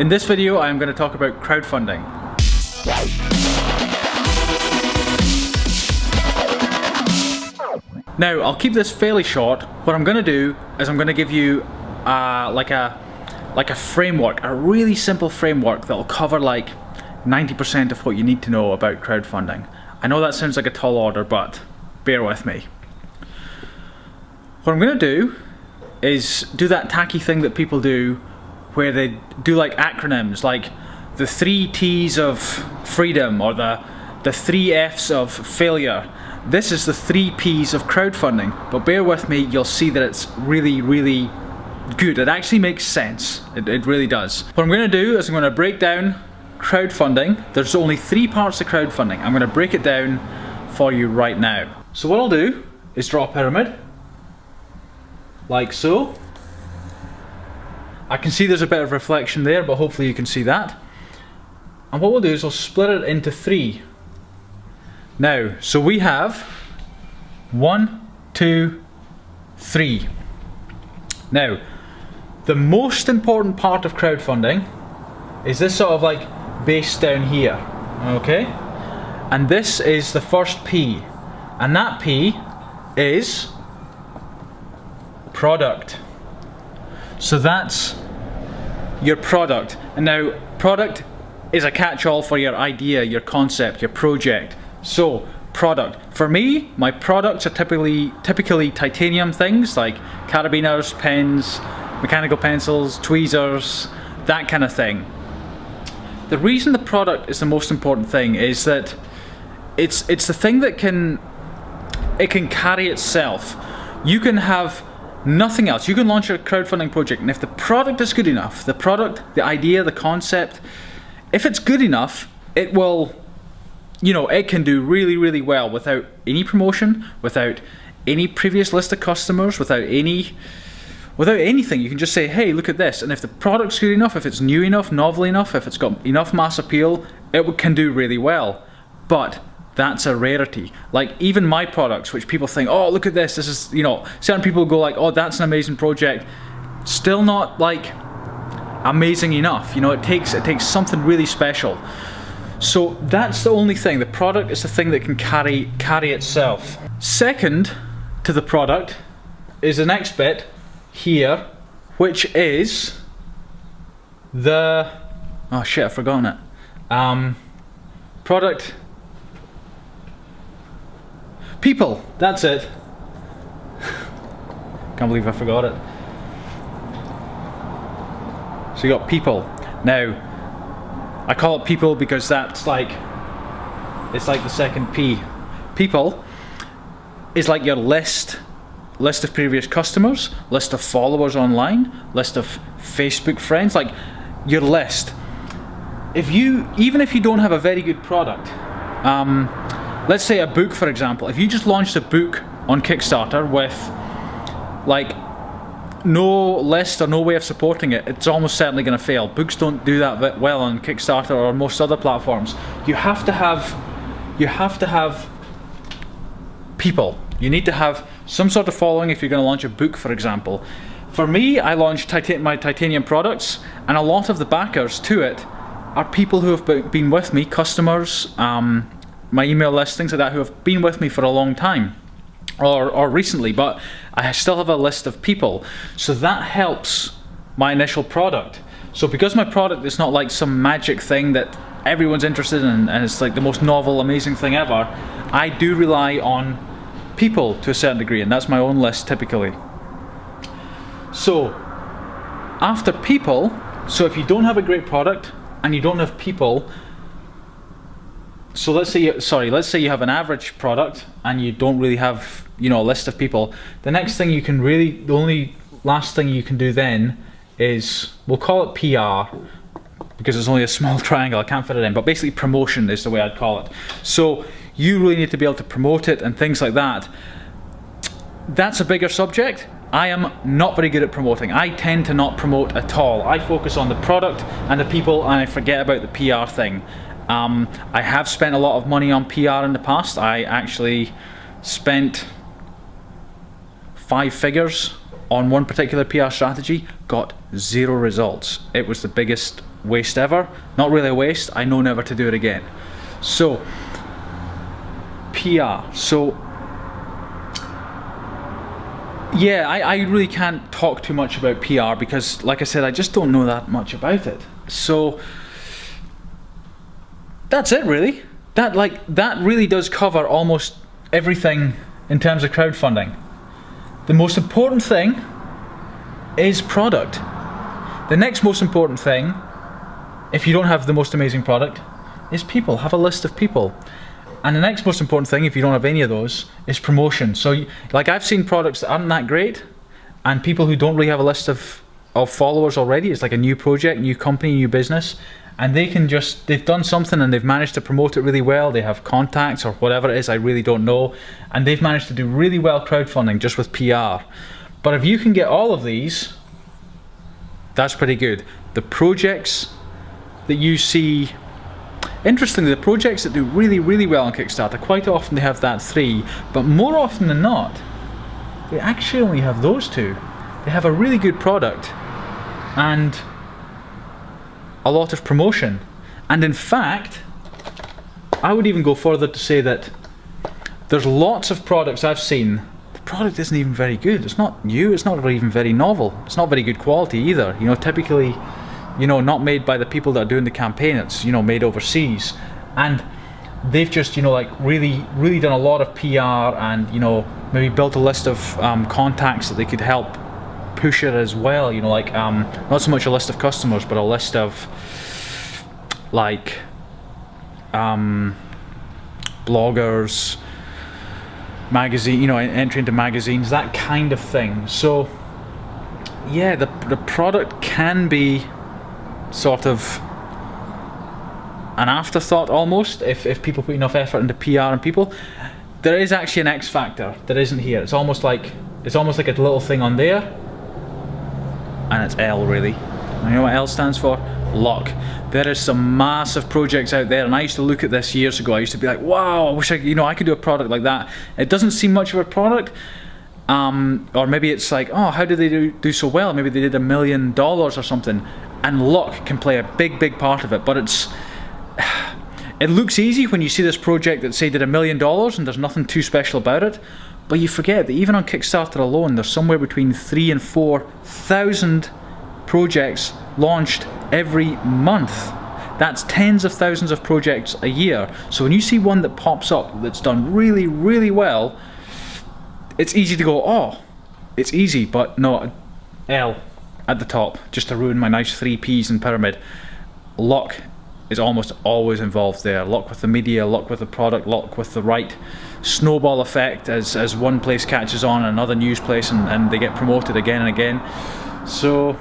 In this video, I'm going to talk about crowdfunding. Now, I'll keep this fairly short. What I'm going to do is I'm going to give you like a framework, a really simple framework that will cover like 90% of what you need to know about crowdfunding. I know that sounds like a tall order, but bear with me. What I'm going to do is do that tacky thing that people do where they do like acronyms, like the 3 T's of freedom or the 3 F's of failure. This is the 3 P's of crowdfunding, but bear with me, you'll see that it's really, really good. It actually makes sense. It really does. What I'm going to do is I'm going to break down crowdfunding. There's only 3 parts to crowdfunding. I'm going to break it down for you right now. So what I'll do is draw a pyramid, like so. I can see there's a bit of reflection there, but hopefully you can see that. And what we'll do is we'll split it into 3. Now, so we have 1, 2, 3. Now, the most important part of crowdfunding is this sort of like base down here, okay? And this is the first P, and that P is product. So that's your product. And now, product is a catch-all for your idea, your concept, your project. So, product. For me, my products are typically titanium things like carabiners, pens, mechanical pencils, tweezers, that kind of thing. The reason the product is the most important thing is that it's the thing that can carry itself. You can have nothing else. You can launch a crowdfunding project, and if the product is good enough, the product, the idea, the concept, if it's good enough, it will, you know, it can do really, really well without any promotion, without any previous list of customers, without anything. You can just say, hey, look at this. And if the product's good enough, if it's new enough, novel enough, if it's got enough mass appeal, it can do really well. But that's a rarity. Like even my products, which people think, oh, look at this is, you know, certain people go like, oh, that's an amazing project. Still not like amazing enough. You know, it takes something really special. So that's the only thing. The product is the thing that can carry itself. Second to the product is the next bit here, which is the, oh shit, I've forgotten it. Product, people, that's it. Can't believe I forgot it. So you got people. Now, I call it people because that's like, it's like the second P. People is like your list of previous customers, list of followers online, list of Facebook friends, like your list. Even if you don't have a very good product, let's say a book, for example. If you just launched a book on Kickstarter with like no list or no way of supporting it, it's almost certainly going to fail. Books don't do that well on Kickstarter or most other platforms. You have to have people. You need to have some sort of following if you're going to launch a book, for example. For me, I launched my titanium products, and a lot of the backers to it are people who have been with me, customers, my email list, things like that, who have been with me for a long time. Or recently, but I still have a list of people. So that helps my initial product. So because my product is not like some magic thing that everyone's interested in and it's like the most novel, amazing thing ever, I do rely on people to a certain degree, and that's my own list typically. So after people, so if you don't have a great product and you don't have people, so let's say you have an average product and you don't really have, you know, a list of people. The only last thing you can do then is, we'll call it PR because it's only a small triangle, I can't fit it in, but basically promotion is the way I'd call it. So you really need to be able to promote it and things like that. That's a bigger subject. I am not very good at promoting. I tend to not promote at all. I focus on the product and the people, and I forget about the PR thing. I have spent a lot of money on PR in the past. I actually spent 5 figures on one particular PR strategy, got 0 results. It was the biggest waste ever. Not really a waste, I know never to do it again. So, PR. So, yeah, I really can't talk too much about PR because, like I said, I just don't know that much about it. So, that's it really. That really does cover almost everything in terms of crowdfunding. The most important thing is product. The next most important thing, if you don't have the most amazing product, is people. Have a list of people. And the next most important thing, if you don't have any of those, is promotion. So, like, I've seen products that aren't that great, and people who don't really have a list of followers already, it's like a new project, new company, new business, and they've done something and they've managed to promote it really well. They have contacts or whatever it is, I really don't know, and they've managed to do really well crowdfunding just with PR. But if you can get all of these, that's pretty good. The projects that you see, interestingly, the projects that do really, really well on Kickstarter, quite often they have that 3, but more often than not, they actually only have those 2. They have a really good product and a lot of promotion. And in fact, I would even go further to say that there's lots of products I've seen, the product isn't even very good. It's not new, it's not even very novel, it's not very good quality either. You know, typically, you know, not made by the people that are doing the campaign, it's, you know, made overseas. And they've just, you know, like really, really done a lot of PR and, you know, maybe built a list of contacts that they could help push it as well, you know, like not so much a list of customers, but a list of like bloggers, magazine, you know, entry into magazines, that kind of thing. So yeah, the product can be sort of an afterthought almost if people put enough effort into PR and people. There is actually an X factor that isn't here. It's almost like a little thing on there, and it's L really. And you know what L stands for? Luck. There is some massive projects out there, and I used to look at this years ago. I used to be like, wow, I wish I could do a product like that. It doesn't seem much of a product, or maybe it's like, oh, how did they do so well? Maybe they did $1 million or something, and luck can play a big part of it. But it looks easy when you see this project that say did $1 million and there's nothing too special about it. But you forget that even on Kickstarter alone, there's somewhere between 3,000 and 4,000 projects launched every month. That's tens of thousands of projects a year. So when you see one that pops up that's done really, really well, it's easy to go, oh, it's easy, but no, L at the top, just to ruin my nice 3 Ps in pyramid. Luck is almost always involved there. Luck with the media, luck with the product, luck with the right snowball effect as one place catches on another news place and they get promoted again and again. So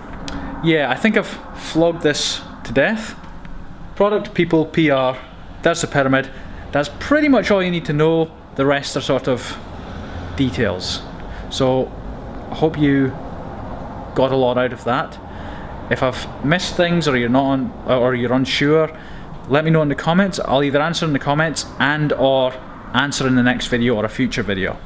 yeah, I think I've flogged this to death. Product, people, PR, that's the pyramid. That's pretty much all you need to know. The rest are sort of details. So I hope you got a lot out of that. If I've missed things or you're unsure, let me know in the comments. I'll either answer in the comments and or answer in the next video or a future video.